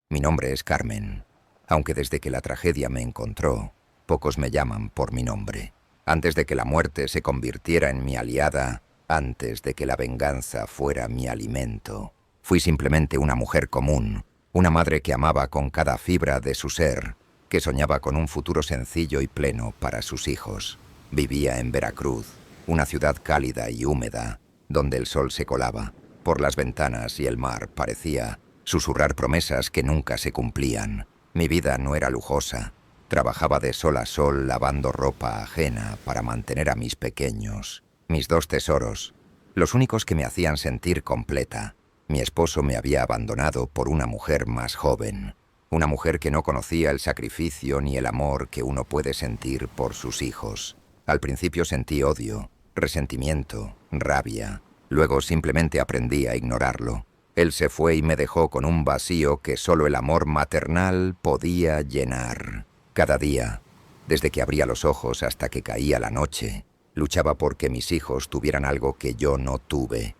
Mi nombre es Carmen, aunque desde que la tragedia me encontró, pocos me llaman por mi nombre. Antes de que la muerte se convirtiera en mi aliada, antes de que la venganza fuera mi alimento, fui simplemente una mujer común, una madre que amaba con cada fibra de su ser, que soñaba con un futuro sencillo y pleno para sus hijos. Vivía en Veracruz, una ciudad cálida y húmeda, donde el sol se colaba por las ventanas y el mar parecía susurrar promesas que nunca se cumplían. Mi vida no era lujosa. Trabajaba de sol a sol lavando ropa ajena para mantener a mis pequeños, mis dos tesoros, los únicos que me hacían sentir completa. Mi esposo me había abandonado por una mujer más joven, una mujer que no conocía el sacrificio ni el amor que uno puede sentir por sus hijos. Al principio sentí odio, resentimiento, rabia. Luego simplemente aprendí a ignorarlo. Él se fue y me dejó con un vacío que solo el amor maternal podía llenar. Cada día, desde que abría los ojos hasta que caía la noche, luchaba por que mis hijos tuvieran algo que yo no tuve.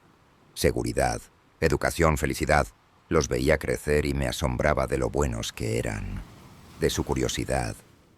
Seguridad, educación, felicidad. Los veía crecer y me asombraba de lo buenos que eran, de su curiosidad,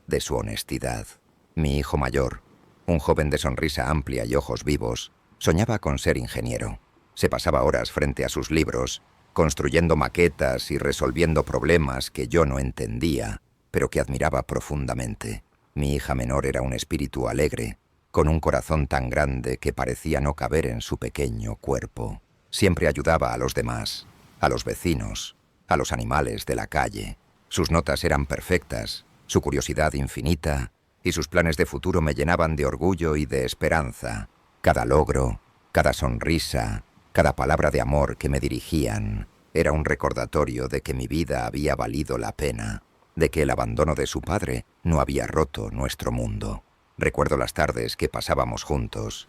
de su honestidad. Mi hijo mayor, un joven de sonrisa amplia y ojos vivos, soñaba con ser ingeniero. Se pasaba horas frente a sus libros, construyendo maquetas y resolviendo problemas que yo no entendía, pero que admiraba profundamente. Mi hija menor era un espíritu alegre, con un corazón tan grande que parecía no caber en su pequeño cuerpo. Siempre ayudaba a los demás, a los vecinos, a los animales de la calle. Sus notas eran perfectas, su curiosidad infinita, y sus planes de futuro me llenaban de orgullo y de esperanza. Cada logro, cada sonrisa, cada palabra de amor que me dirigían era un recordatorio de que mi vida había valido la pena, de que el abandono de su padre no había roto nuestro mundo. Recuerdo las tardes que pasábamos juntos,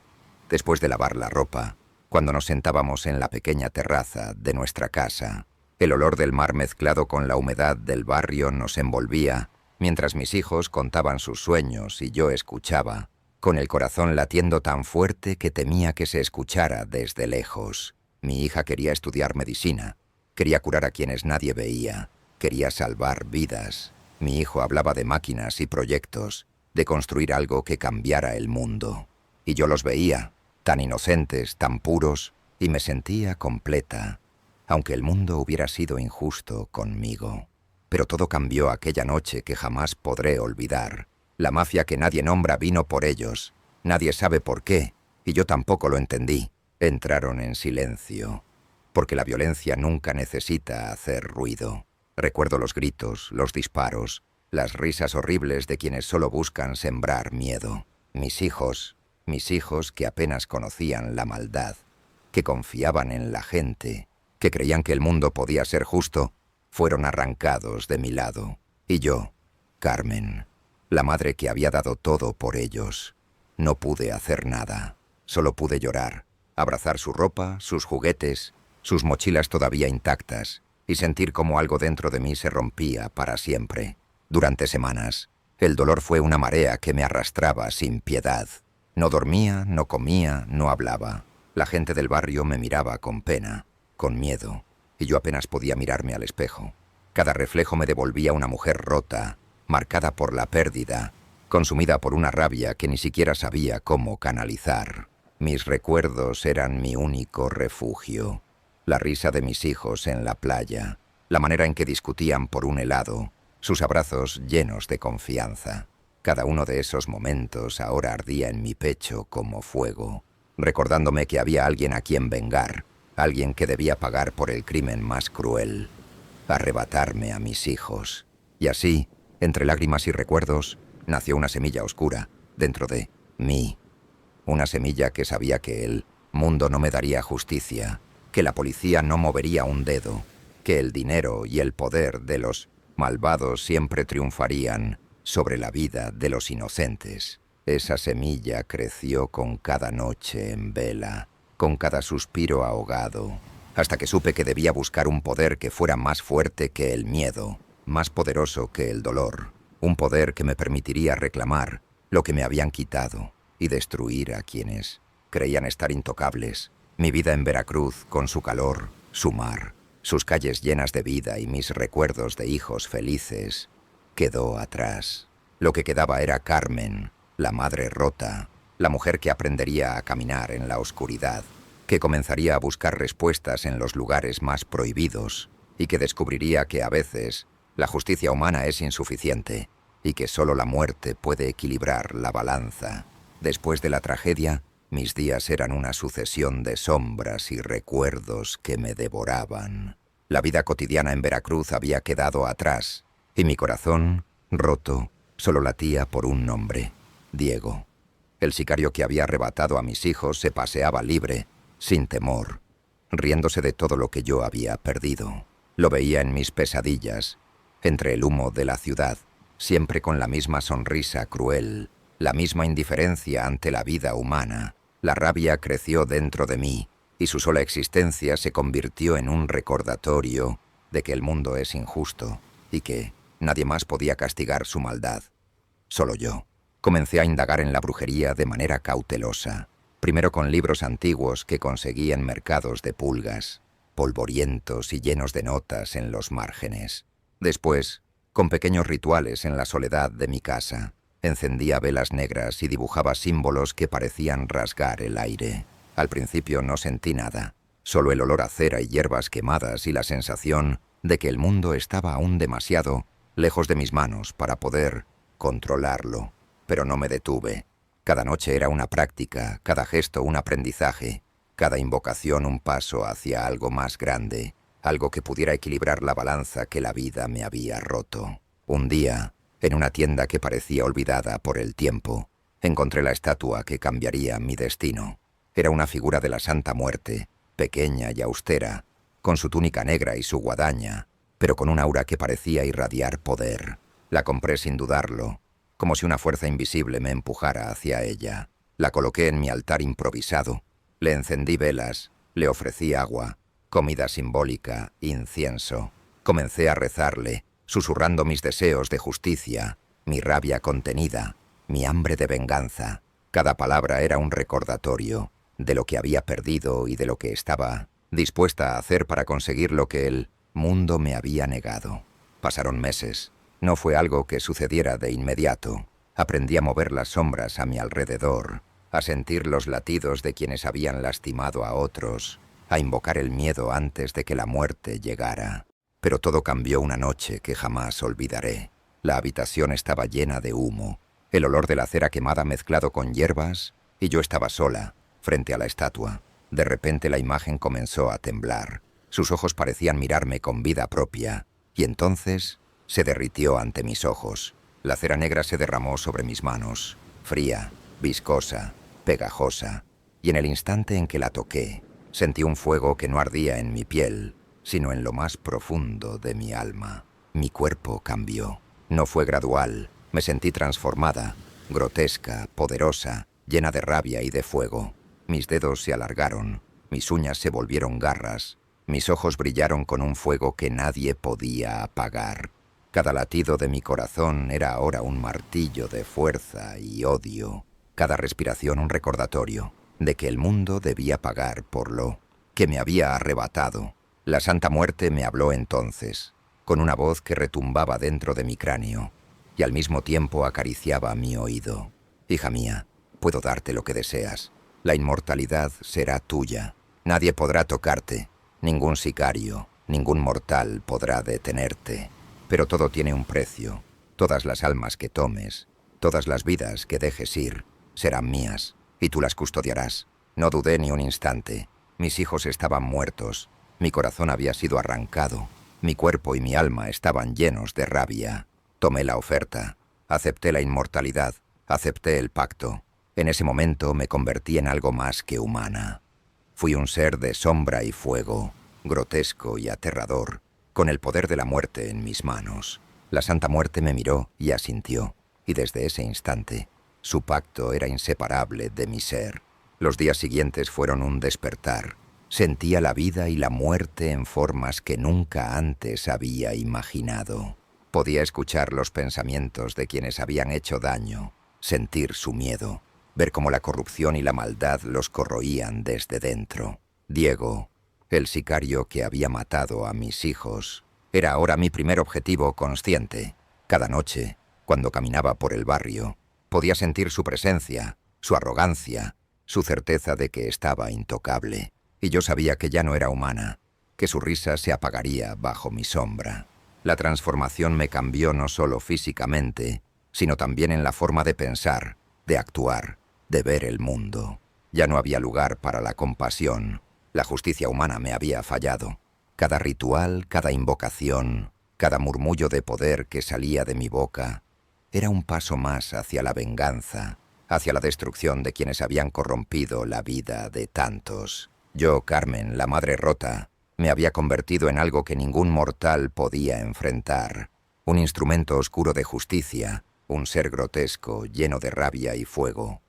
después de lavar la ropa, cuando nos sentábamos en la pequeña terraza de nuestra casa. El olor del mar mezclado con la humedad del barrio nos envolvía, mientras mis hijos contaban sus sueños y yo escuchaba, con el corazón latiendo tan fuerte que temía que se escuchara desde lejos. Mi hija quería estudiar medicina, quería curar a quienes nadie veía, quería salvar vidas. Mi hijo hablaba de máquinas y proyectos, de construir algo que cambiara el mundo. Y yo los veía, tan inocentes, tan puros, y me sentía completa, aunque el mundo hubiera sido injusto conmigo. Pero todo cambió aquella noche que jamás podré olvidar. La mafia que nadie nombra vino por ellos. Nadie sabe por qué, y yo tampoco lo entendí. Entraron en silencio, porque la violencia nunca necesita hacer ruido. Recuerdo los gritos, los disparos, las risas horribles de quienes solo buscan sembrar miedo. Mis hijos que apenas conocían la maldad, que confiaban en la gente, que creían que el mundo podía ser justo, fueron arrancados de mi lado. Y yo, Carmen, la madre que había dado todo por ellos, no pude hacer nada. Solo pude llorar, abrazar su ropa, sus juguetes, sus mochilas todavía intactas, y sentir cómo algo dentro de mí se rompía para siempre. Durante semanas, el dolor fue una marea que me arrastraba sin piedad. No dormía, no comía, no hablaba. La gente del barrio me miraba con pena, con miedo, y yo apenas podía mirarme al espejo. Cada reflejo me devolvía una mujer rota, marcada por la pérdida, consumida por una rabia que ni siquiera sabía cómo canalizar. Mis recuerdos eran mi único refugio. La risa de mis hijos en la playa, la manera en que discutían por un helado, sus abrazos llenos de confianza. Cada uno de esos momentos ahora ardía en mi pecho como fuego, recordándome que había alguien a quien vengar, alguien que debía pagar por el crimen más cruel, arrebatarme a mis hijos. Y así, entre lágrimas y recuerdos, nació una semilla oscura dentro de mí. Una semilla que sabía que el mundo no me daría justicia, que la policía no movería un dedo, que el dinero y el poder de los malvados siempre triunfarían sobre la vida de los inocentes. Esa semilla creció con cada noche en vela, con cada suspiro ahogado, hasta que supe que debía buscar un poder que fuera más fuerte que el miedo, más poderoso que el dolor, un poder que me permitiría reclamar lo que me habían quitado y destruir a quienes creían estar intocables. Mi vida en Veracruz, con su calor, su mar, sus calles llenas de vida y mis recuerdos de hijos felices, quedó atrás. Lo que quedaba era Carmen, la madre rota, la mujer que aprendería a caminar en la oscuridad, que comenzaría a buscar respuestas en los lugares más prohibidos y que descubriría que a veces la justicia humana es insuficiente y que solo la muerte puede equilibrar la balanza. Después de la tragedia, mis días eran una sucesión de sombras y recuerdos que me devoraban. La vida cotidiana en Veracruz había quedado atrás y mi corazón, roto, solo latía por un nombre: Diego. El sicario que había arrebatado a mis hijos se paseaba libre, sin temor, riéndose de todo lo que yo había perdido. Lo veía en mis pesadillas, entre el humo de la ciudad, siempre con la misma sonrisa cruel, la misma indiferencia ante la vida humana. La rabia creció dentro de mí y su sola existencia se convirtió en un recordatorio de que el mundo es injusto y que nadie más podía castigar su maldad. Solo yo. Comencé a indagar en la brujería de manera cautelosa, primero con libros antiguos que conseguí en mercados de pulgas, polvorientos y llenos de notas en los márgenes. Después, con pequeños rituales en la soledad de mi casa, encendía velas negras y dibujaba símbolos que parecían rasgar el aire. Al principio no sentí nada, solo el olor a cera y hierbas quemadas y la sensación de que el mundo estaba aún demasiado lejos de mis manos para poder controlarlo. Pero no me detuve. Cada noche era una práctica, cada gesto un aprendizaje, cada invocación un paso hacia algo más grande, algo que pudiera equilibrar la balanza que la vida me había roto. Un día, en una tienda que parecía olvidada por el tiempo, encontré la estatua que cambiaría mi destino. Era una figura de la Santa Muerte, pequeña y austera, con su túnica negra y su guadaña, pero con un aura que parecía irradiar poder. La compré sin dudarlo, como si una fuerza invisible me empujara hacia ella. La coloqué en mi altar improvisado, le encendí velas, le ofrecí agua, comida simbólica, incienso. Comencé a rezarle, susurrando mis deseos de justicia, mi rabia contenida, mi hambre de venganza. Cada palabra era un recordatorio de lo que había perdido y de lo que estaba dispuesta a hacer para conseguir lo que el mundo me había negado. Pasaron meses. No fue algo que sucediera de inmediato. Aprendí a mover las sombras a mi alrededor, a sentir los latidos de quienes habían lastimado a otros, a invocar el miedo antes de que la muerte llegara. Pero todo cambió una noche que jamás olvidaré. La habitación estaba llena de humo, el olor de la cera quemada mezclado con hierbas, y yo estaba sola, frente a la estatua. De repente la imagen comenzó a temblar. Sus ojos parecían mirarme con vida propia, y entonces se derritió ante mis ojos. La cera negra se derramó sobre mis manos, fría, viscosa, pegajosa, y en el instante en que la toqué, sentí un fuego que no ardía en mi piel, sino en lo más profundo de mi alma. Mi cuerpo cambió. No fue gradual. Me sentí transformada, grotesca, poderosa, llena de rabia y de fuego. Mis dedos se alargaron, mis uñas se volvieron garras, mis ojos brillaron con un fuego que nadie podía apagar. Cada latido de mi corazón era ahora un martillo de fuerza y odio. Cada respiración un recordatorio de que el mundo debía pagar por lo que me había arrebatado. La Santa Muerte me habló entonces, con una voz que retumbaba dentro de mi cráneo y al mismo tiempo acariciaba mi oído. Hija mía, puedo darte lo que deseas. La inmortalidad será tuya. Nadie podrá tocarte, ningún sicario, ningún mortal podrá detenerte. Pero todo tiene un precio. Todas las almas que tomes, todas las vidas que dejes ir, serán mías, y tú las custodiarás. No dudé ni un instante. Mis hijos estaban muertos, mi corazón había sido arrancado, mi cuerpo y mi alma estaban llenos de rabia. Tomé la oferta, acepté la inmortalidad, acepté el pacto. En ese momento me convertí en algo más que humana. Fui un ser de sombra y fuego, grotesco y aterrador, con el poder de la muerte en mis manos. La Santa Muerte me miró y asintió, y desde ese instante, su pacto era inseparable de mi ser. Los días siguientes fueron un despertar. Sentía la vida y la muerte en formas que nunca antes había imaginado. Podía escuchar los pensamientos de quienes habían hecho daño, sentir su miedo, ver cómo la corrupción y la maldad los corroían desde dentro. Diego, El sicario que había matado a mis hijos era ahora mi primer objetivo consciente. Cada noche, cuando caminaba por el barrio, podía sentir su presencia, su arrogancia, su certeza de que estaba intocable. Y yo sabía que ya no era humana, que su risa se apagaría bajo mi sombra. La transformación me cambió no solo físicamente, sino también en la forma de pensar, de actuar, de ver el mundo. Ya no había lugar para la compasión. La justicia humana me había fallado. Cada ritual, cada invocación, cada murmullo de poder que salía de mi boca, era un paso más hacia la venganza, hacia la destrucción de quienes habían corrompido la vida de tantos. Yo, Carmen, la madre rota, me había convertido en algo que ningún mortal podía enfrentar. Un instrumento oscuro de justicia, un ser grotesco, lleno de rabia y fuego,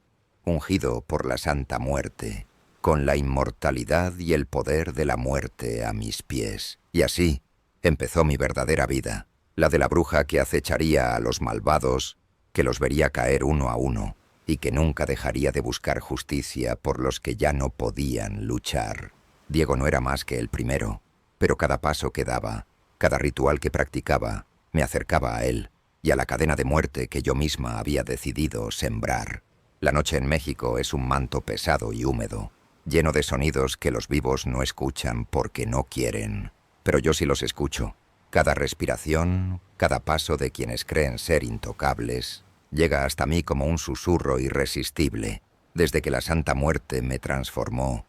ungido por la Santa Muerte, con la inmortalidad y el poder de la muerte a mis pies. Y así empezó mi verdadera vida, la de la bruja que acecharía a los malvados, que los vería caer uno a uno, y que nunca dejaría de buscar justicia por los que ya no podían luchar. Diego no era más que el primero, pero cada paso que daba, cada ritual que practicaba, me acercaba a él y a la cadena de muerte que yo misma había decidido sembrar. La noche en México es un manto pesado y húmedo, lleno de sonidos que los vivos no escuchan porque no quieren. Pero yo sí los escucho. Cada respiración, cada paso de quienes creen ser intocables, llega hasta mí como un susurro irresistible. Desde que la Santa Muerte me transformó,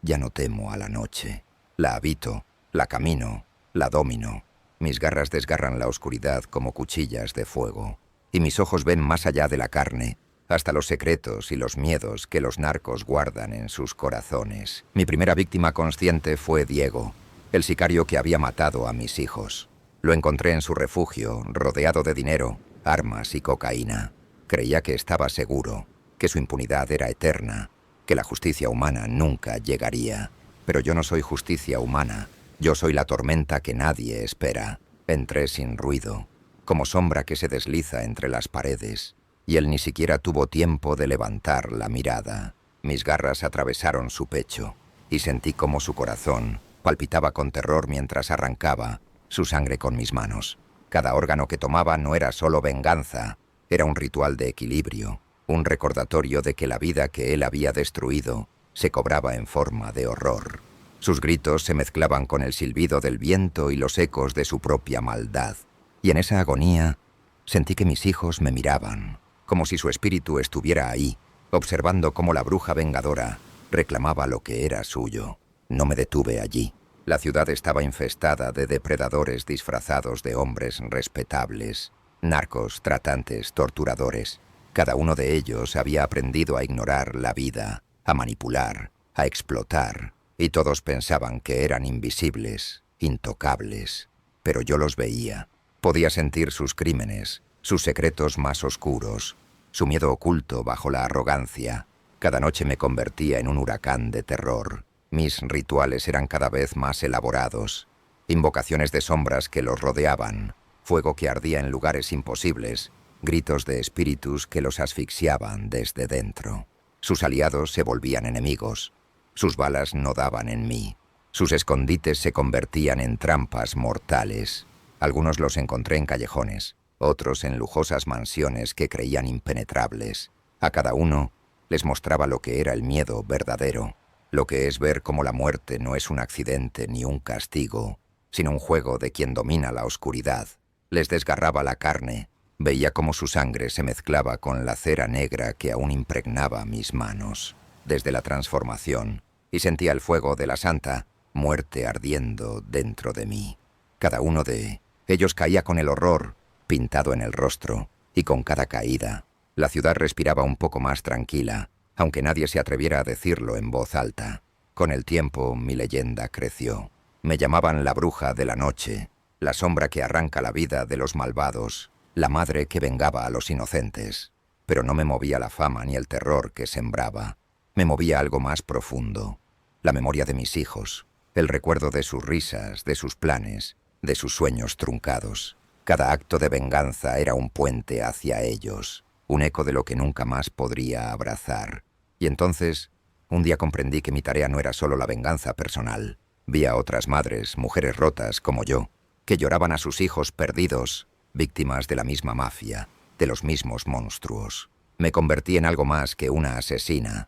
ya no temo a la noche. La habito, la camino, la domino. Mis garras desgarran la oscuridad como cuchillas de fuego. Y mis ojos ven más allá de la carne, hasta los secretos y los miedos que los narcos guardan en sus corazones. Mi primera víctima consciente fue Diego, el sicario que había matado a mis hijos. Lo encontré en su refugio, rodeado de dinero, armas y cocaína. Creía que estaba seguro, que su impunidad era eterna, que la justicia humana nunca llegaría. Pero yo no soy justicia humana, yo soy la tormenta que nadie espera. Entré sin ruido, como sombra que se desliza entre las paredes, y él ni siquiera tuvo tiempo de levantar la mirada. Mis garras atravesaron su pecho, y sentí como su corazón palpitaba con terror mientras arrancaba su sangre con mis manos. Cada órgano que tomaba no era solo venganza, era un ritual de equilibrio, un recordatorio de que la vida que él había destruido se cobraba en forma de horror. Sus gritos se mezclaban con el silbido del viento y los ecos de su propia maldad. Y en esa agonía sentí que mis hijos me miraban, como si su espíritu estuviera ahí, observando cómo la bruja vengadora reclamaba lo que era suyo. No me detuve allí. La ciudad estaba infestada de depredadores disfrazados de hombres respetables, narcos, tratantes, torturadores. Cada uno de ellos había aprendido a ignorar la vida, a manipular, a explotar, y todos pensaban que eran invisibles, intocables. Pero yo los veía. Podía sentir sus crímenes, sus secretos más oscuros, su miedo oculto bajo la arrogancia. Cada noche me convertía en un huracán de terror. Mis rituales eran cada vez más elaborados, invocaciones de sombras que los rodeaban, fuego que ardía en lugares imposibles, gritos de espíritus que los asfixiaban desde dentro. Sus aliados se volvían enemigos, sus balas no daban en mí, sus escondites se convertían en trampas mortales. Algunos los encontré en callejones, otros en lujosas mansiones que creían impenetrables. A cada uno les mostraba lo que era el miedo verdadero, lo que es ver cómo la muerte no es un accidente ni un castigo, sino un juego de quien domina la oscuridad. Les desgarraba la carne, veía cómo su sangre se mezclaba con la cera negra que aún impregnaba mis manos, desde la transformación, y sentía el fuego de la Santa Muerte ardiendo dentro de mí. Cada uno de ellos caía con el horror pintado en el rostro, y con cada caída, la ciudad respiraba un poco más tranquila, aunque nadie se atreviera a decirlo en voz alta. Con el tiempo, mi leyenda creció. Me llamaban la bruja de la noche, la sombra que arranca la vida de los malvados, la madre que vengaba a los inocentes. Pero no me movía la fama ni el terror que sembraba. Me movía algo más profundo, la memoria de mis hijos, el recuerdo de sus risas, de sus planes, de sus sueños truncados. Cada acto de venganza era un puente hacia ellos, un eco de lo que nunca más podría abrazar. Y entonces, un día comprendí que mi tarea no era solo la venganza personal, Vi a otras madres, mujeres rotas como yo, que lloraban a sus hijos perdidos, víctimas de la misma mafia, de los mismos monstruos. Me convertí en algo más que una asesina.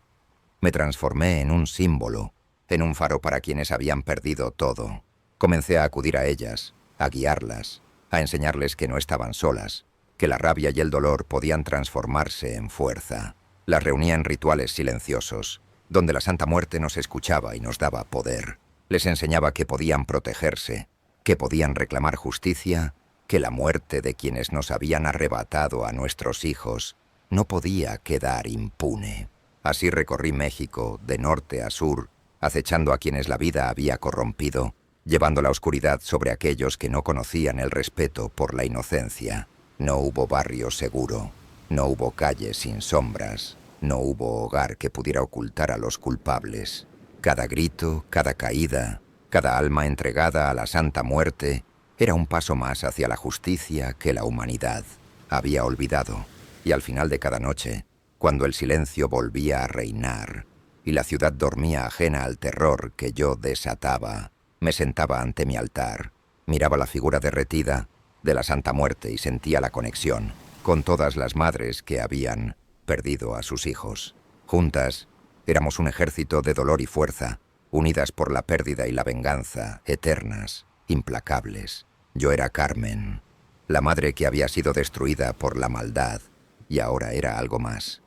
Me transformé en un símbolo, en un faro para quienes habían perdido todo. Comencé a acudir a ellas, a guiarlas, a enseñarles que no estaban solas, que la rabia y el dolor podían transformarse en fuerza. Las reunía en rituales silenciosos, donde la Santa Muerte nos escuchaba y nos daba poder. Les enseñaba que podían protegerse, que podían reclamar justicia, que la muerte de quienes nos habían arrebatado a nuestros hijos no podía quedar impune. Así recorrí México, de norte a sur, acechando a quienes la vida había corrompido, llevando la oscuridad sobre aquellos que no conocían el respeto por la inocencia. No hubo barrio seguro, no hubo calles sin sombras, no hubo hogar que pudiera ocultar a los culpables. Cada grito, cada caída, cada alma entregada a la Santa Muerte era un paso más hacia la justicia que la humanidad había olvidado. Y al final de cada noche, cuando el silencio volvía a reinar y la ciudad dormía ajena al terror que yo desataba, me sentaba ante mi altar, miraba la figura derretida de la Santa Muerte y sentía la conexión con todas las madres que habían perdido a sus hijos. Juntas, éramos un ejército de dolor y fuerza, unidas por la pérdida y la venganza, eternas, implacables. Yo era Carmen, la madre que había sido destruida por la maldad, y ahora era algo más.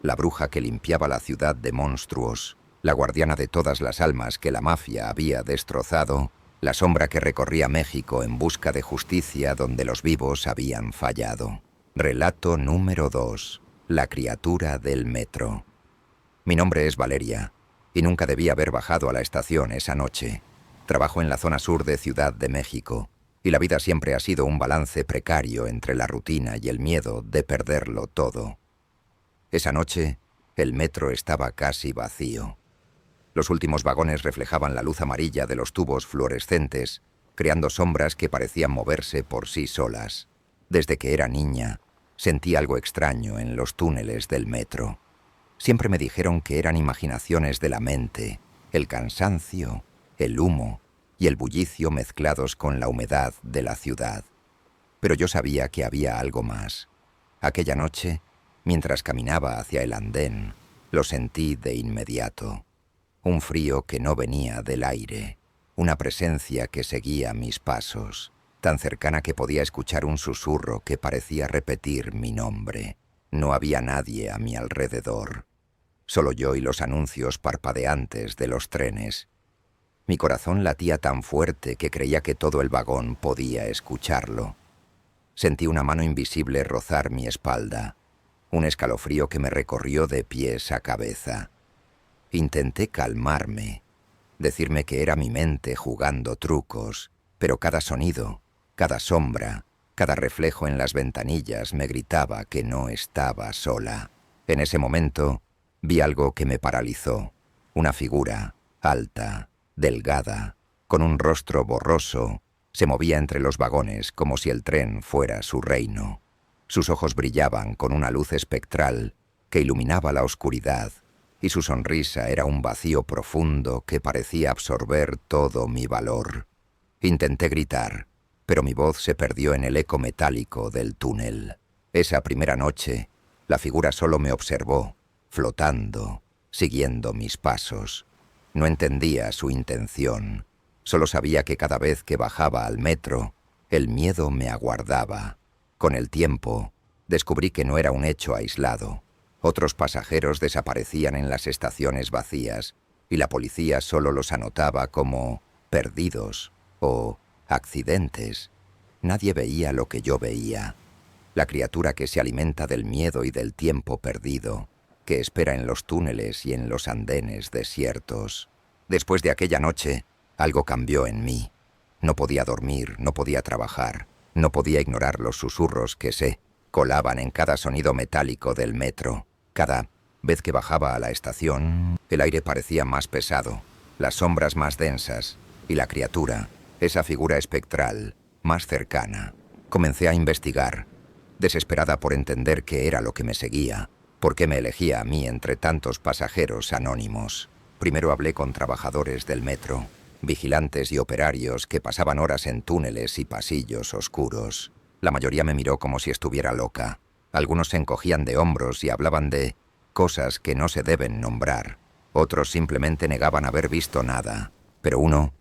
La bruja que limpiaba la ciudad de monstruos, la guardiana de todas las almas que la mafia había destrozado, la sombra que recorría México en busca de justicia donde los vivos habían fallado. Relato número 2. La criatura del metro. Mi nombre es Valeria, y nunca debí haber bajado a la estación esa noche. Trabajo en la zona sur de Ciudad de México, y la vida siempre ha sido un balance precario entre la rutina y el miedo de perderlo todo. Esa noche, el metro estaba casi vacío. Los últimos vagones reflejaban la luz amarilla de los tubos fluorescentes, creando sombras que parecían moverse por sí solas. Desde que era niña, sentí algo extraño en los túneles del metro. Siempre me dijeron que eran imaginaciones de la mente, el cansancio, el humo y el bullicio mezclados con la humedad de la ciudad. Pero yo sabía que había algo más. Aquella noche, mientras caminaba hacia el andén, lo sentí de inmediato. Un frío que no venía del aire, una presencia que seguía mis pasos, tan cercana que podía escuchar un susurro que parecía repetir mi nombre. No había nadie a mi alrededor, solo yo y los anuncios parpadeantes de los trenes. Mi corazón latía tan fuerte que creía que todo el vagón podía escucharlo. Sentí una mano invisible rozar mi espalda, un escalofrío que me recorrió de pies a cabeza. Intenté calmarme, decirme que era mi mente jugando trucos, pero cada sonido, cada sombra, cada reflejo en las ventanillas me gritaba que no estaba sola. En ese momento, vi algo que me paralizó, una figura, alta, delgada, con un rostro borroso, se movía entre los vagones como si el tren fuera su reino. Sus ojos brillaban con una luz espectral que iluminaba la oscuridad, y su sonrisa era un vacío profundo que parecía absorber todo mi valor. Intenté gritar, pero mi voz se perdió en el eco metálico del túnel. Esa primera noche, la figura solo me observó, flotando, siguiendo mis pasos. No entendía su intención, solo sabía que cada vez que bajaba al metro, el miedo me aguardaba. Con el tiempo, descubrí que no era un hecho aislado. Otros pasajeros desaparecían en las estaciones vacías y la policía solo los anotaba como perdidos o accidentes. Nadie veía lo que yo veía. La criatura que se alimenta del miedo y del tiempo perdido, que espera en los túneles y en los andenes desiertos. Después de aquella noche, algo cambió en mí. No podía dormir, no podía trabajar, no podía ignorar los susurros que se colaban en cada sonido metálico del metro. Cada vez que bajaba a la estación, el aire parecía más pesado, las sombras más densas y la criatura, esa figura espectral, más cercana. Comencé a investigar, desesperada por entender qué era lo que me seguía, por qué me elegía a mí entre tantos pasajeros anónimos. Primero hablé con trabajadores del metro. vigilantes y operarios que pasaban horas en túneles y pasillos oscuros. La mayoría me miró como si estuviera loca. Algunos se encogían de hombros y hablaban de cosas que no se deben nombrar. Otros simplemente negaban haber visto nada. Pero uno,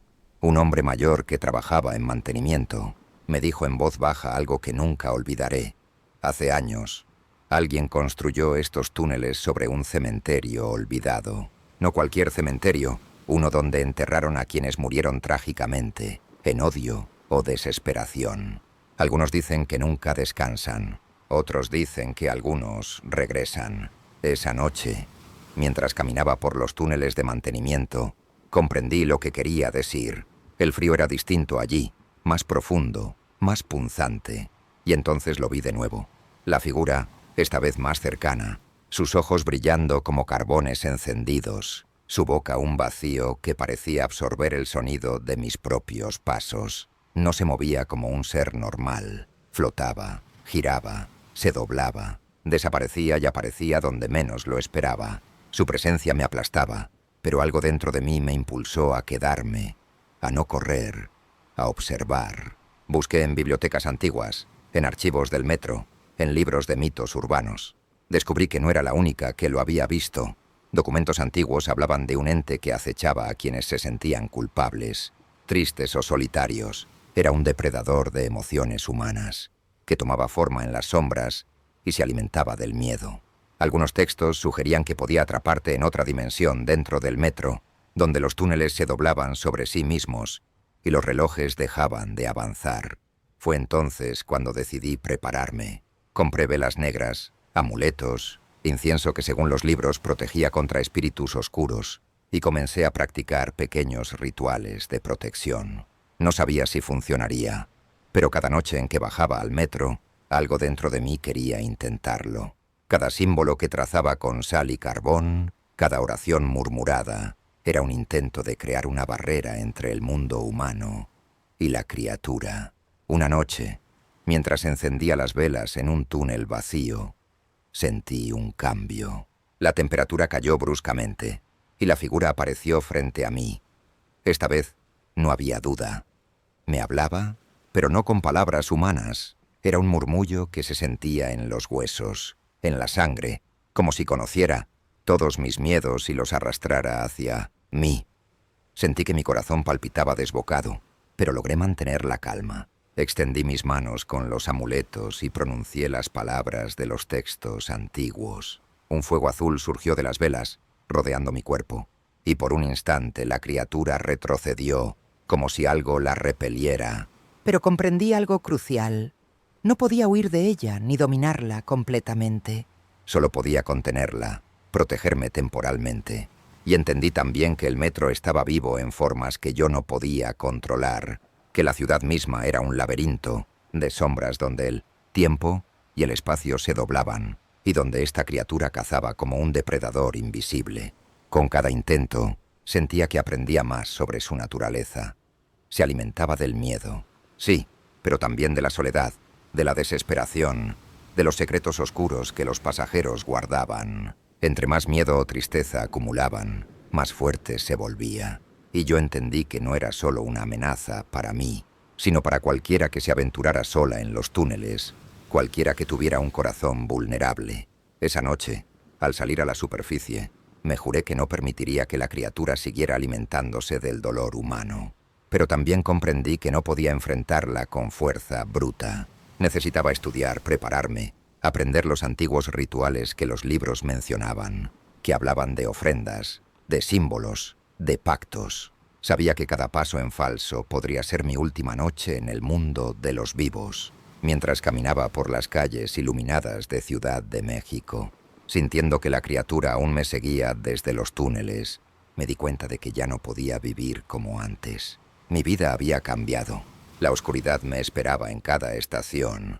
un hombre mayor que trabajaba en mantenimiento, me dijo en voz baja algo que nunca olvidaré. Hace años, alguien construyó estos túneles sobre un cementerio olvidado. No cualquier cementerio, uno donde enterraron a quienes murieron trágicamente, en odio o desesperación. Algunos dicen que nunca descansan, otros dicen que algunos regresan. Esa noche, mientras caminaba por los túneles de mantenimiento, comprendí lo que quería decir. El frío era distinto allí, más profundo, más punzante. Y entonces lo vi de nuevo. La figura, esta vez más cercana, sus ojos brillando como carbones encendidos, su boca un vacío que parecía absorber el sonido de mis propios pasos. No se movía como un ser normal. Flotaba, giraba, se doblaba, desaparecía y aparecía donde menos lo esperaba. Su presencia me aplastaba, pero algo dentro de mí me impulsó a quedarme, a no correr, a observar. Busqué en bibliotecas antiguas, en archivos del metro, en libros de mitos urbanos. Descubrí que no era la única que lo había visto. Documentos antiguos hablaban de un ente que acechaba a quienes se sentían culpables, tristes o solitarios. Era un depredador de emociones humanas, que tomaba forma en las sombras y se alimentaba del miedo. Algunos textos sugerían que podía atraparte en otra dimensión dentro del metro, donde los túneles se doblaban sobre sí mismos y los relojes dejaban de avanzar. Fue entonces cuando decidí prepararme. Compré velas negras, amuletos, incienso que según los libros protegía contra espíritus oscuros, y comencé a practicar pequeños rituales de protección. No sabía si funcionaría, pero cada noche en que bajaba al metro, algo dentro de mí quería intentarlo. Cada símbolo que trazaba con sal y carbón, cada oración murmurada, era un intento de crear una barrera entre el mundo humano y la criatura. Una noche, mientras encendía las velas en un túnel vacío, sentí un cambio. La temperatura cayó bruscamente y la figura apareció frente a mí. Esta vez no había duda. Me hablaba, pero no con palabras humanas. Era un murmullo que se sentía en los huesos, en la sangre, como si conociera todos mis miedos y los arrastrara hacia mí. Sentí que mi corazón palpitaba desbocado, pero logré mantener la calma. Extendí mis manos con los amuletos y pronuncié las palabras de los textos antiguos. Un fuego azul surgió de las velas, rodeando mi cuerpo, y por un instante la criatura retrocedió, como si algo la repeliera. Pero comprendí algo crucial. No podía huir de ella ni dominarla completamente. Solo podía contenerla, protegerme temporalmente. Y entendí también que el metro estaba vivo en formas que yo no podía controlar, que la ciudad misma era un laberinto de sombras donde el tiempo y el espacio se doblaban, y donde esta criatura cazaba como un depredador invisible. Con cada intento, sentía que aprendía más sobre su naturaleza. Se alimentaba del miedo, sí, pero también de la soledad, de la desesperación, de los secretos oscuros que los pasajeros guardaban. Entre más miedo o tristeza acumulaban, más fuerte se volvía. Y yo entendí que no era solo una amenaza para mí, sino para cualquiera que se aventurara sola en los túneles, cualquiera que tuviera un corazón vulnerable. Esa noche, al salir a la superficie, me juré que no permitiría que la criatura siguiera alimentándose del dolor humano. Pero también comprendí que no podía enfrentarla con fuerza bruta. Necesitaba estudiar, prepararme, aprender los antiguos rituales que los libros mencionaban, que hablaban de ofrendas, de símbolos, de pactos. Sabía que cada paso en falso podría ser mi última noche en el mundo de los vivos, mientras caminaba por las calles iluminadas de Ciudad de México. Sintiendo que la criatura aún me seguía desde los túneles, me di cuenta de que ya no podía vivir como antes. Mi vida había cambiado. La oscuridad me esperaba en cada estación,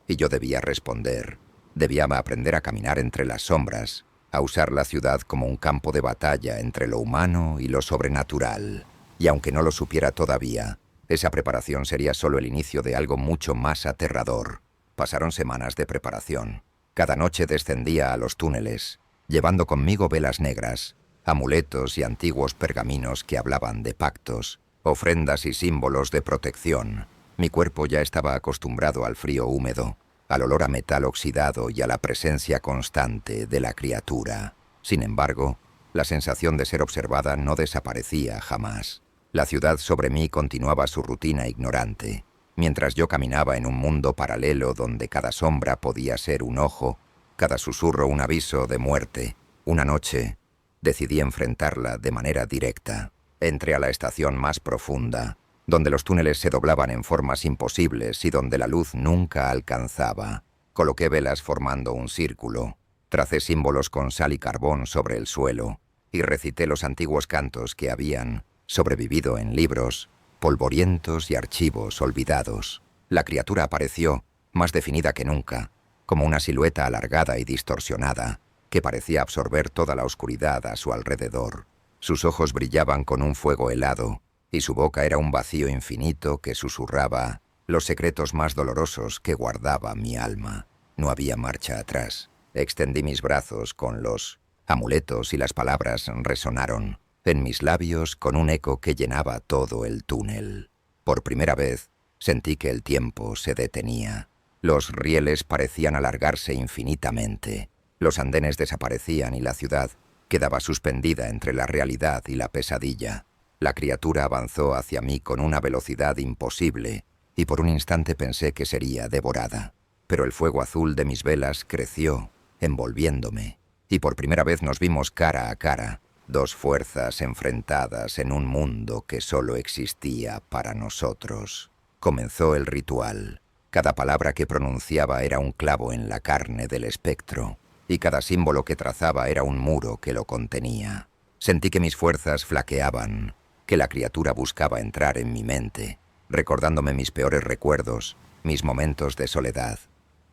y yo debía responder. Debía aprender a caminar entre las sombras, a usar la ciudad como un campo de batalla entre lo humano y lo sobrenatural. Y aunque no lo supiera todavía, esa preparación sería solo el inicio de algo mucho más aterrador. Pasaron semanas de preparación. Cada noche descendía a los túneles, llevando conmigo velas negras, amuletos y antiguos pergaminos que hablaban de pactos, ofrendas y símbolos de protección. Mi cuerpo ya estaba acostumbrado al frío húmedo, al olor a metal oxidado y a la presencia constante de la criatura. Sin embargo, la sensación de ser observada no desaparecía jamás. La ciudad sobre mí continuaba su rutina ignorante, mientras yo caminaba en un mundo paralelo donde cada sombra podía ser un ojo, cada susurro un aviso de muerte. Una noche decidí enfrentarla de manera directa. Entré a la estación más profunda, donde los túneles se doblaban en formas imposibles y donde la luz nunca alcanzaba. Coloqué velas formando un círculo, tracé símbolos con sal y carbón sobre el suelo y recité los antiguos cantos que habían sobrevivido en libros, polvorientos y archivos olvidados. La criatura apareció, más definida que nunca, como una silueta alargada y distorsionada, que parecía absorber toda la oscuridad a su alrededor. Sus ojos brillaban con un fuego helado, y su boca era un vacío infinito que susurraba los secretos más dolorosos que guardaba mi alma. No había marcha atrás. Extendí mis brazos con los amuletos y las palabras resonaron en mis labios con un eco que llenaba todo el túnel. Por primera vez sentí que el tiempo se detenía. Los rieles parecían alargarse infinitamente. Los andenes desaparecían y la ciudad quedaba suspendida entre la realidad y la pesadilla. La criatura avanzó hacia mí con una velocidad imposible y por un instante pensé que sería devorada. Pero el fuego azul de mis velas creció, envolviéndome, y por primera vez nos vimos cara a cara, dos fuerzas enfrentadas en un mundo que solo existía para nosotros. Comenzó el ritual. Cada palabra que pronunciaba era un clavo en la carne del espectro, y cada símbolo que trazaba era un muro que lo contenía. Sentí que mis fuerzas flaqueaban, que la criatura buscaba entrar en mi mente, recordándome mis peores recuerdos, mis momentos de soledad,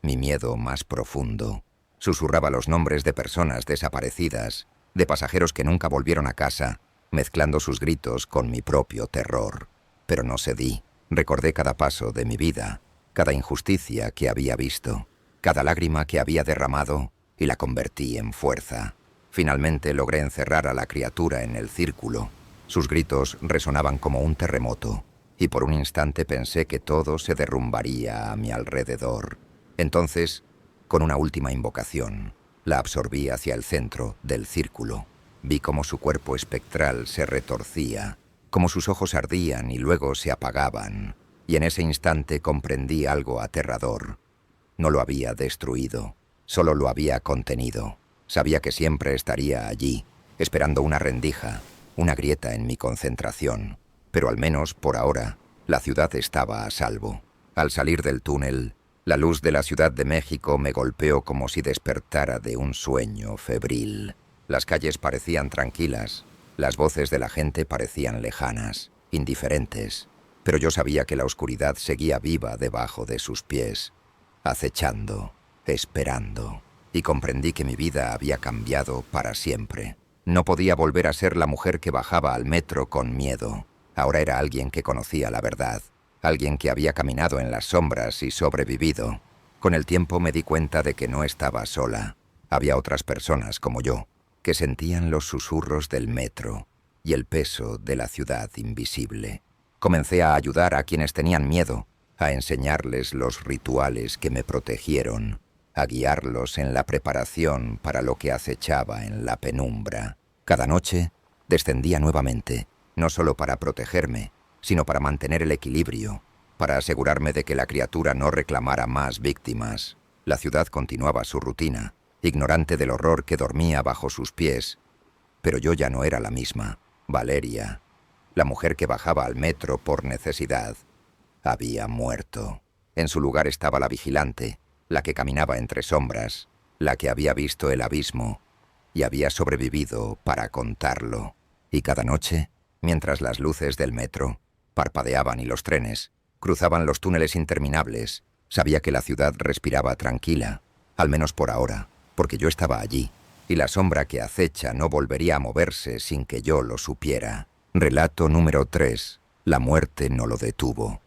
mi miedo más profundo. Susurraba los nombres de personas desaparecidas, de pasajeros que nunca volvieron a casa, mezclando sus gritos con mi propio terror. Pero no cedí. Recordé cada paso de mi vida, cada injusticia que había visto, cada lágrima que había derramado, y la convertí en fuerza. Finalmente logré encerrar a la criatura en el círculo. Sus gritos resonaban como un terremoto, y por un instante pensé que todo se derrumbaría a mi alrededor. Entonces, con una última invocación, la absorbí hacia el centro del círculo. Vi cómo su cuerpo espectral se retorcía, cómo sus ojos ardían y luego se apagaban, y en ese instante comprendí algo aterrador. No lo había destruido, solo lo había contenido. Sabía que siempre estaría allí, esperando una rendija, una grieta en mi concentración. Pero al menos, por ahora, la ciudad estaba a salvo. Al salir del túnel, la luz de la Ciudad de México me golpeó como si despertara de un sueño febril. Las calles parecían tranquilas, las voces de la gente parecían lejanas, indiferentes, pero yo sabía que la oscuridad seguía viva debajo de sus pies, acechando, esperando, y comprendí que mi vida había cambiado para siempre. No podía volver a ser la mujer que bajaba al metro con miedo. Ahora era alguien que conocía la verdad, alguien que había caminado en las sombras y sobrevivido. Con el tiempo me di cuenta de que no estaba sola. Había otras personas como yo, que sentían los susurros del metro y el peso de la ciudad invisible. Comencé a ayudar a quienes tenían miedo, a enseñarles los rituales que me protegieron, a guiarlos en la preparación para lo que acechaba en la penumbra. Cada noche descendía nuevamente, no solo para protegerme, sino para mantener el equilibrio, para asegurarme de que la criatura no reclamara más víctimas. La ciudad continuaba su rutina, ignorante del horror que dormía bajo sus pies, pero yo ya no era la misma. Valeria, la mujer que bajaba al metro por necesidad, había muerto. En su lugar estaba la vigilante, la que caminaba entre sombras, la que había visto el abismo y había sobrevivido para contarlo. Y cada noche, mientras las luces del metro parpadeaban y los trenes cruzaban los túneles interminables, sabía que la ciudad respiraba tranquila, al menos por ahora, porque yo estaba allí, y la sombra que acecha no volvería a moverse sin que yo lo supiera. Relato número 3. La muerte no lo detuvo.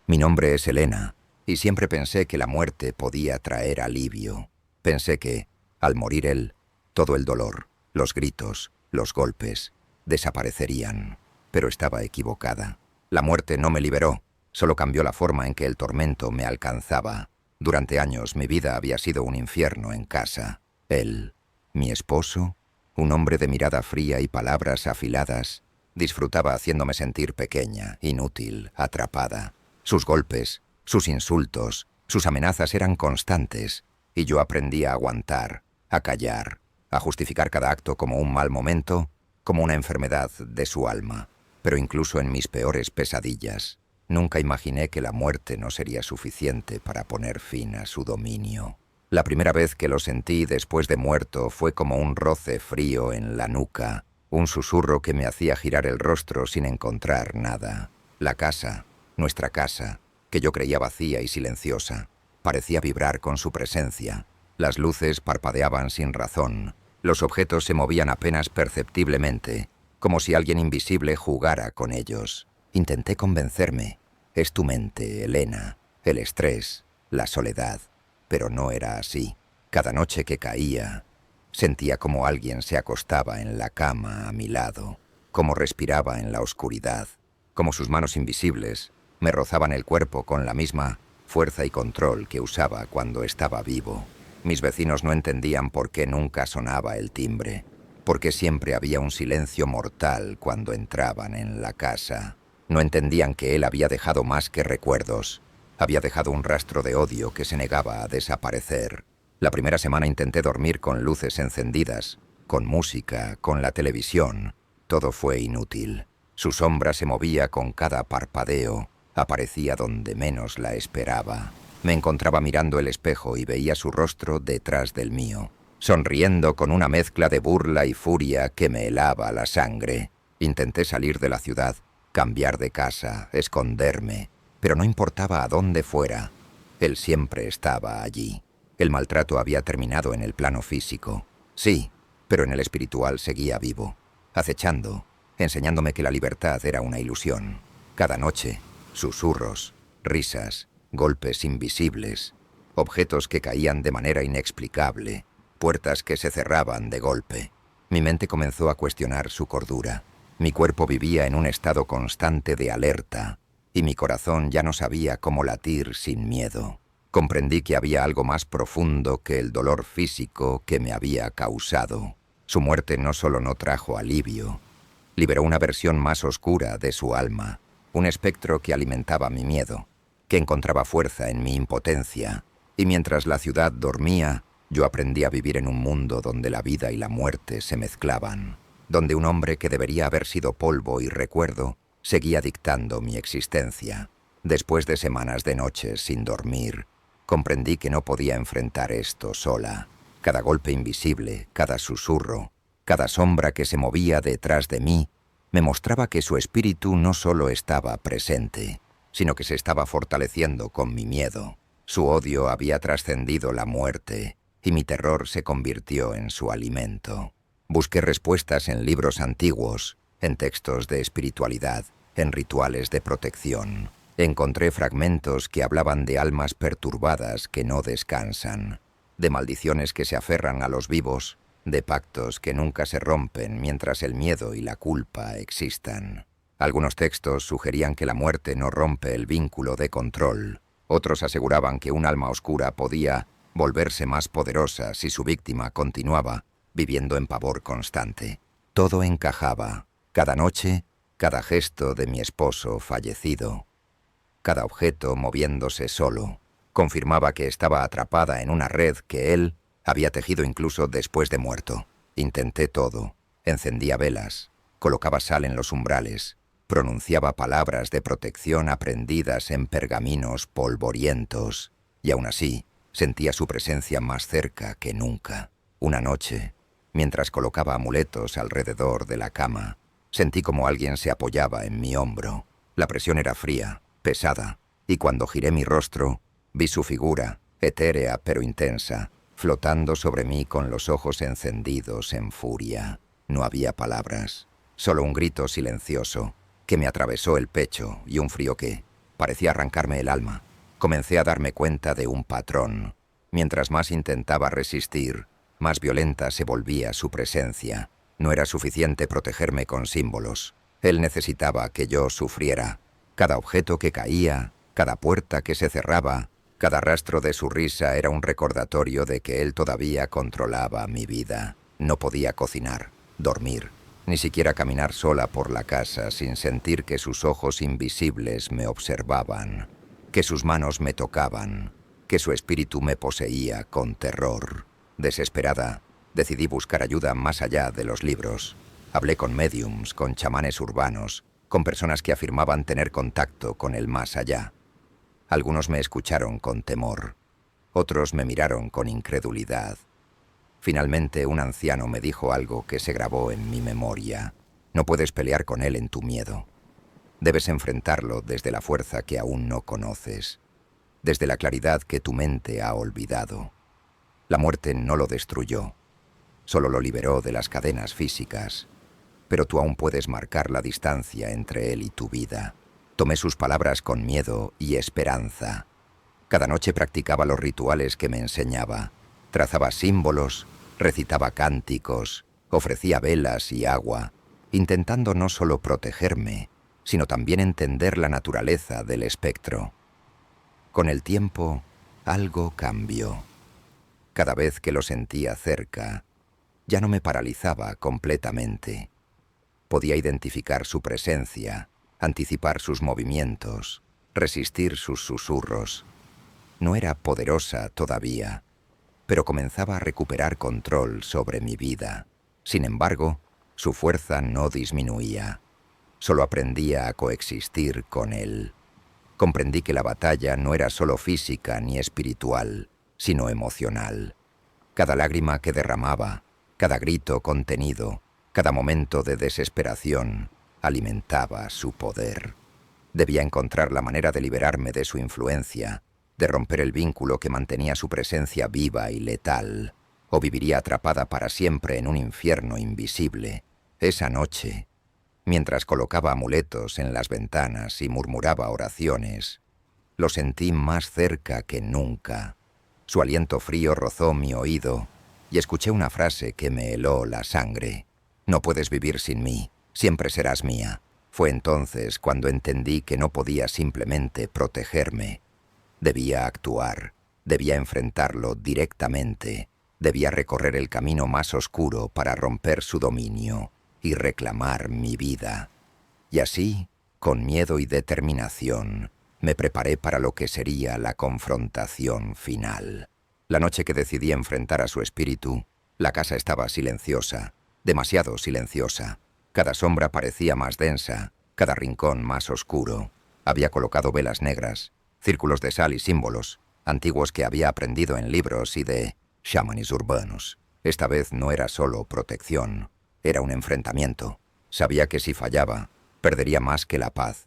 Mi nombre es Elena, y siempre pensé que la muerte podía traer alivio. Pensé que, al morir él, todo el dolor, los gritos, los golpes, desaparecerían. Pero estaba equivocada. La muerte no me liberó, solo cambió la forma en que el tormento me alcanzaba. Durante años mi vida había sido un infierno en casa. Él, mi esposo, un hombre de mirada fría y palabras afiladas, disfrutaba haciéndome sentir pequeña, inútil, atrapada. Sus golpes, sus insultos, sus amenazas eran constantes, y yo aprendí a aguantar, a callar, a justificar cada acto como un mal momento, como una enfermedad de su alma. Pero incluso en mis peores pesadillas, nunca imaginé que la muerte no sería suficiente para poner fin a su dominio. La primera vez que lo sentí después de muerto fue como un roce frío en la nuca, un susurro que me hacía girar el rostro sin encontrar nada. La casa, nuestra casa, que yo creía vacía y silenciosa, parecía vibrar con su presencia. Las luces parpadeaban sin razón, los objetos se movían apenas perceptiblemente, como si alguien invisible jugara con ellos. Intenté convencerme. Es tu mente, Elena, el estrés, la soledad. Pero no era así. Cada noche que caía, sentía como alguien se acostaba en la cama a mi lado, como respiraba en la oscuridad, como sus manos invisibles me rozaban el cuerpo con la misma fuerza y control que usaba cuando estaba vivo. Mis vecinos no entendían por qué nunca sonaba el timbre, por qué siempre había un silencio mortal cuando entraban en la casa. No entendían que él había dejado más que recuerdos. Había dejado un rastro de odio que se negaba a desaparecer. La primera semana intenté dormir con luces encendidas, con música, con la televisión. Todo fue inútil. Su sombra se movía con cada parpadeo. Aparecía donde menos la esperaba. Me encontraba mirando el espejo y veía su rostro detrás del mío, sonriendo con una mezcla de burla y furia que me helaba la sangre. Intenté salir de la ciudad, cambiar de casa, esconderme, pero no importaba a dónde fuera. Él siempre estaba allí. El maltrato había terminado en el plano físico. Sí, pero en el espiritual seguía vivo, acechando, enseñándome que la libertad era una ilusión. Cada noche, susurros, risas, golpes invisibles, objetos que caían de manera inexplicable, puertas que se cerraban de golpe. Mi mente comenzó a cuestionar su cordura. Mi cuerpo vivía en un estado constante de alerta, y mi corazón ya no sabía cómo latir sin miedo. Comprendí que había algo más profundo que el dolor físico que me había causado. Su muerte no solo no trajo alivio, liberó una versión más oscura de su alma, un espectro que alimentaba mi miedo, que encontraba fuerza en mi impotencia, y mientras la ciudad dormía, yo aprendí a vivir en un mundo donde la vida y la muerte se mezclaban, donde un hombre que debería haber sido polvo y recuerdo seguía dictando mi existencia. Después de semanas de noches sin dormir, comprendí que no podía enfrentar esto sola. Cada golpe invisible, cada susurro, cada sombra que se movía detrás de mí, me mostraba que su espíritu no solo estaba presente, sino que se estaba fortaleciendo con mi miedo. Su odio había trascendido la muerte, y mi terror se convirtió en su alimento. Busqué respuestas en libros antiguos, en textos de espiritualidad, en rituales de protección. Encontré fragmentos que hablaban de almas perturbadas que no descansan, de maldiciones que se aferran a los vivos, de pactos que nunca se rompen mientras el miedo y la culpa existan. Algunos textos sugerían que la muerte no rompe el vínculo de control. Otros aseguraban que un alma oscura podía volverse más poderosa si su víctima continuaba viviendo en pavor constante. Todo encajaba. Cada noche, cada gesto de mi esposo fallecido, cada objeto moviéndose solo, confirmaba que estaba atrapada en una red que él había tejido incluso después de muerto. Intenté todo. Encendía velas, colocaba sal en los umbrales, pronunciaba palabras de protección aprendidas en pergaminos polvorientos, y aún así sentía su presencia más cerca que nunca. Una noche, mientras colocaba amuletos alrededor de la cama, sentí como alguien se apoyaba en mi hombro. La presión era fría, pesada, y cuando giré mi rostro, vi su figura, etérea pero intensa, flotando sobre mí con los ojos encendidos en furia. No había palabras, solo un grito silencioso que me atravesó el pecho y un frío que parecía arrancarme el alma. Comencé a darme cuenta de un patrón. Mientras más intentaba resistir, más violenta se volvía su presencia. No era suficiente protegerme con símbolos. Él necesitaba que yo sufriera, Cada objeto que caía, cada puerta que se cerraba, cada rastro de su risa era un recordatorio de que él todavía controlaba mi vida. No podía cocinar, dormir, ni siquiera caminar sola por la casa sin sentir que sus ojos invisibles me observaban, que sus manos me tocaban, que su espíritu me poseía con terror. Desesperada, decidí buscar ayuda más allá de los libros. Hablé con médiums, con chamanes urbanos, con personas que afirmaban tener contacto con el más allá. Algunos me escucharon con temor, otros me miraron con incredulidad. Finalmente, un anciano me dijo algo que se grabó en mi memoria. No puedes pelear con él en tu miedo. Debes enfrentarlo desde la fuerza que aún no conoces, desde la claridad que tu mente ha olvidado. La muerte no lo destruyó, solo lo liberó de las cadenas físicas, pero tú aún puedes marcar la distancia entre él y tu vida. Tomé sus palabras con miedo y esperanza. Cada noche practicaba los rituales que me enseñaba. Trazaba símbolos, recitaba cánticos, ofrecía velas y agua, intentando no solo protegerme, sino también entender la naturaleza del espectro. Con el tiempo, algo cambió. Cada vez que lo sentía cerca, ya no me paralizaba completamente. Podía identificar su presencia, anticipar sus movimientos, resistir sus susurros. No era poderosa todavía, pero comenzaba a recuperar control sobre mi vida. Sin embargo, su fuerza no disminuía. Solo aprendía a coexistir con él. Comprendí que la batalla no era solo física ni espiritual, sino emocional. Cada lágrima que derramaba, cada grito contenido, cada momento de desesperación, alimentaba su poder. Debía encontrar la manera de liberarme de su influencia, de romper el vínculo que mantenía su presencia viva y letal, o viviría atrapada para siempre en un infierno invisible. Esa noche, mientras colocaba amuletos en las ventanas y murmuraba oraciones, lo sentí más cerca que nunca. Su aliento frío rozó mi oído y escuché una frase que me heló la sangre. «No puedes vivir sin mí, siempre serás mía». Fue entonces cuando entendí que no podía simplemente protegerme. Debía actuar, debía enfrentarlo directamente, debía recorrer el camino más oscuro para romper su dominio y reclamar mi vida. Y así, con miedo y determinación, me preparé para lo que sería la confrontación final. La noche que decidí enfrentar a su espíritu, la casa estaba silenciosa, demasiado silenciosa. Cada sombra parecía más densa, cada rincón más oscuro. Había colocado velas negras, círculos de sal y símbolos, antiguos que había aprendido en libros y de chamanes urbanos. Esta vez no era solo protección, era un enfrentamiento. Sabía que si fallaba, perdería más que la paz,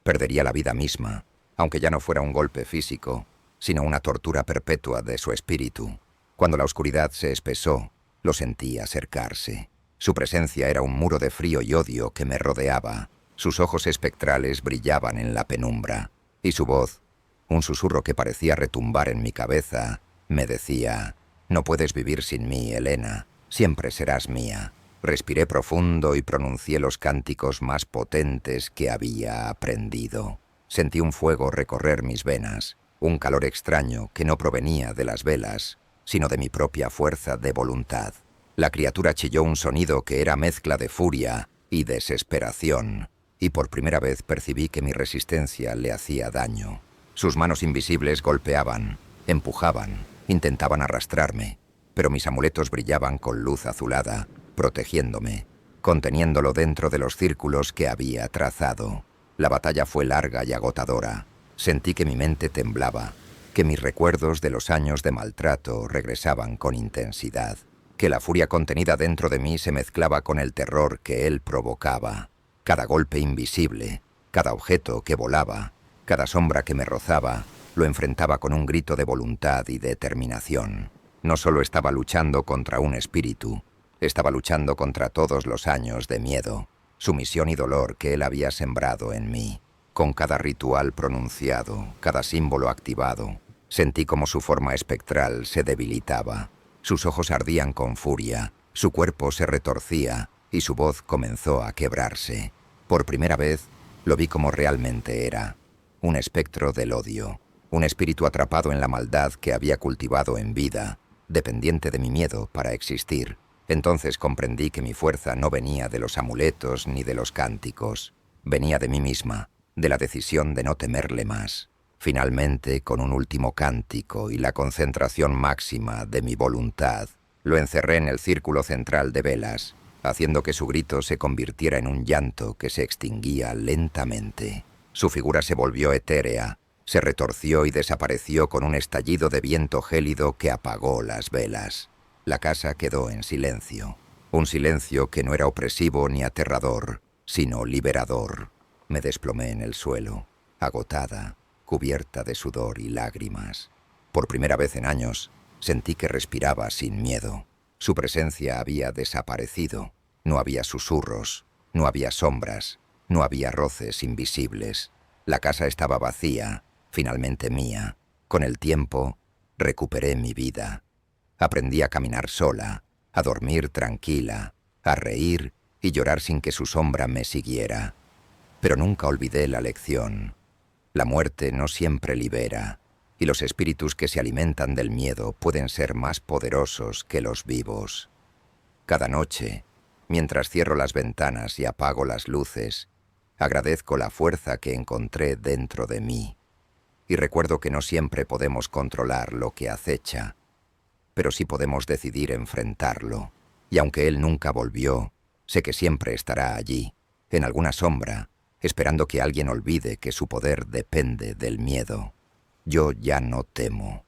perdería la vida misma, aunque ya no fuera un golpe físico, sino una tortura perpetua de su espíritu. Cuando la oscuridad se espesó, lo sentí acercarse. Su presencia era un muro de frío y odio que me rodeaba. Sus ojos espectrales brillaban en la penumbra, y su voz, un susurro que parecía retumbar en mi cabeza, me decía: «No puedes vivir sin mí, Helena, siempre serás mía». Respiré profundo y pronuncié los cánticos más potentes que había aprendido. Sentí un fuego recorrer mis venas, un calor extraño que no provenía de las velas, sino de mi propia fuerza de voluntad. La criatura chilló un sonido que era mezcla de furia y desesperación, y por primera vez percibí que mi resistencia le hacía daño. Sus manos invisibles golpeaban, empujaban, intentaban arrastrarme, pero mis amuletos brillaban con luz azulada, protegiéndome, conteniéndolo dentro de los círculos que había trazado. La batalla fue larga y agotadora. Sentí que mi mente temblaba, que mis recuerdos de los años de maltrato regresaban con intensidad, que la furia contenida dentro de mí se mezclaba con el terror que él provocaba. Cada golpe invisible, cada objeto que volaba, cada sombra que me rozaba, lo enfrentaba con un grito de voluntad y determinación. No solo estaba luchando contra un espíritu, estaba luchando contra todos los años de miedo, sumisión y dolor que él había sembrado en mí. Con cada ritual pronunciado, cada símbolo activado, sentí como su forma espectral se debilitaba. Sus ojos ardían con furia, su cuerpo se retorcía y su voz comenzó a quebrarse. Por primera vez, Lo vi como realmente era, un espectro del odio, un espíritu atrapado en la maldad que había cultivado en vida, dependiente de mi miedo para existir. Entonces comprendí que mi fuerza no venía de los amuletos ni de los cánticos, venía de mí misma, de la decisión de no temerle más. Finalmente, con un último cántico y la concentración máxima de mi voluntad, lo encerré en el círculo central de velas, haciendo que su grito se convirtiera en un llanto que se extinguía lentamente. Su figura se volvió etérea, se retorció y desapareció con un estallido de viento gélido que apagó las velas. La casa quedó en silencio, un silencio que no era opresivo ni aterrador, sino liberador. Me desplomé en el suelo, agotada, cubierta de sudor y lágrimas. Por primera vez en años, sentí que respiraba sin miedo. Su presencia había desaparecido. No había susurros, no había sombras, no había roces invisibles. La casa estaba vacía, finalmente mía. Con el tiempo, recuperé mi vida. Aprendí a caminar sola, a dormir tranquila, a reír y llorar sin que su sombra me siguiera. Pero nunca olvidé la lección. La muerte no siempre libera, y los espíritus que se alimentan del miedo pueden ser más poderosos que los vivos. Cada noche, mientras cierro las ventanas y apago las luces, agradezco la fuerza que encontré dentro de mí, y recuerdo que no siempre podemos controlar lo que acecha, pero sí podemos decidir enfrentarlo, y aunque él nunca volvió, sé que siempre estará allí, en alguna sombra, esperando que alguien olvide que su poder depende del miedo. Yo ya no temo.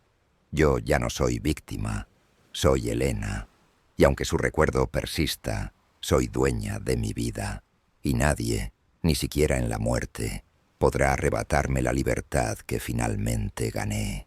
Yo ya no soy víctima. Soy Elena. Y aunque su recuerdo persista, soy dueña de mi vida. Y nadie, ni siquiera en la muerte, podrá arrebatarme la libertad que finalmente gané.